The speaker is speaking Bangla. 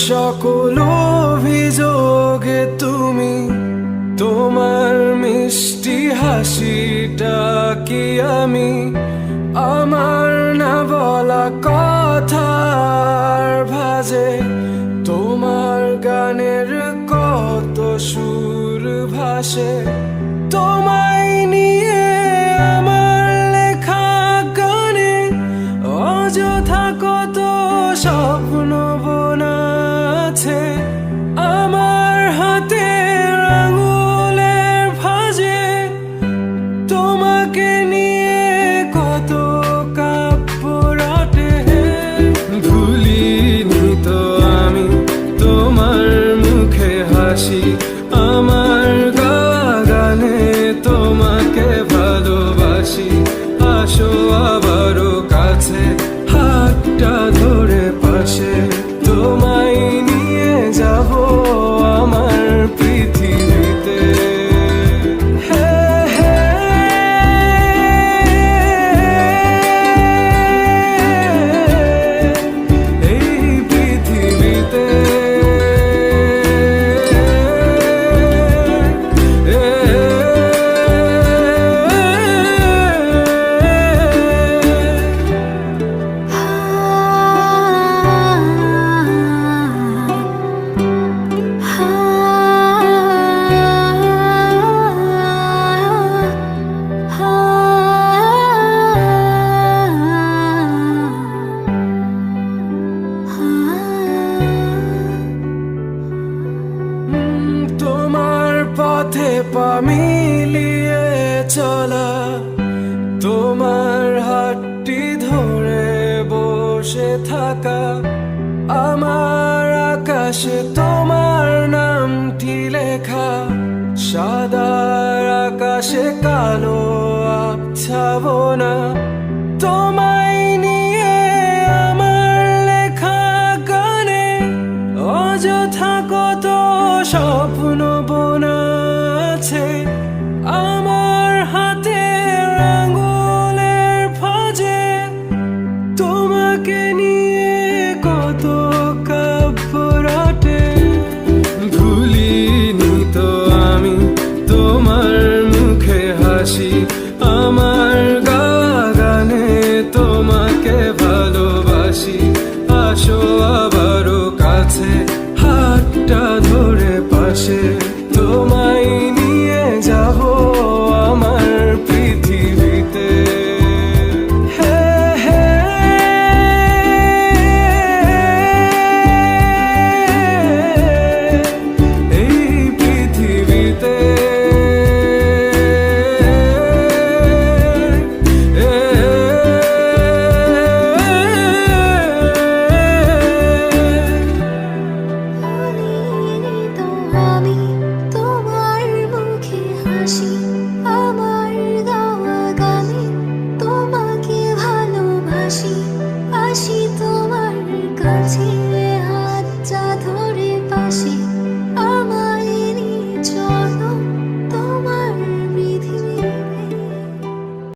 সকল অভিযোগে তুমি তোমার মিষ্টি হাসিটা কি আমি আমার না বলা কথার ভাজে তোমার গানের কত সুর ভাসে তোমায় নিয়ে আমার লেখা গানে অযথা কত স্বপ্ন বোনা আছে আমার হাতের আঙুলের ভাঁজে তোমাকে নিয়ে কত কাব্য রটে ভুলিনি তো আমি তোমার মুখে হাসি আমার গাওয়া গানে তোমাকে ভালোবাসি আসো আবারও কাছে হাতটা ধরে পাশে তোমায় নিয়ে যাব আমার পৃথিবীতে এই পৃথিবীতে পথে পা মিলিয়ে চলা তোমার হাতটি ধরে বসে থাকা আমার আকাশে তোমার নামটি লেখা সাদার আকাশে কালো আবছাবনা তোমায় নিয়ে আমার লেখা গানে অযথা কত স্বপ্ন বোনা আছে আমার হাতের আঙুলের ভাঁজে তোমাকে নিয়ে কত কাব্য রটে ভুলিনি তো আমি তোমার মুখে হাসি আমার গাওয়া গানে তোমাকে ভালোবাসি আসো আবারও কাছে হাতটা ধরে পাশে তোমায় নিয়ে যাব আমার পৃথিবীতে এই পৃথিবীতে আমার গাওয়া গানে তোমাকে ভালোবাসি আসি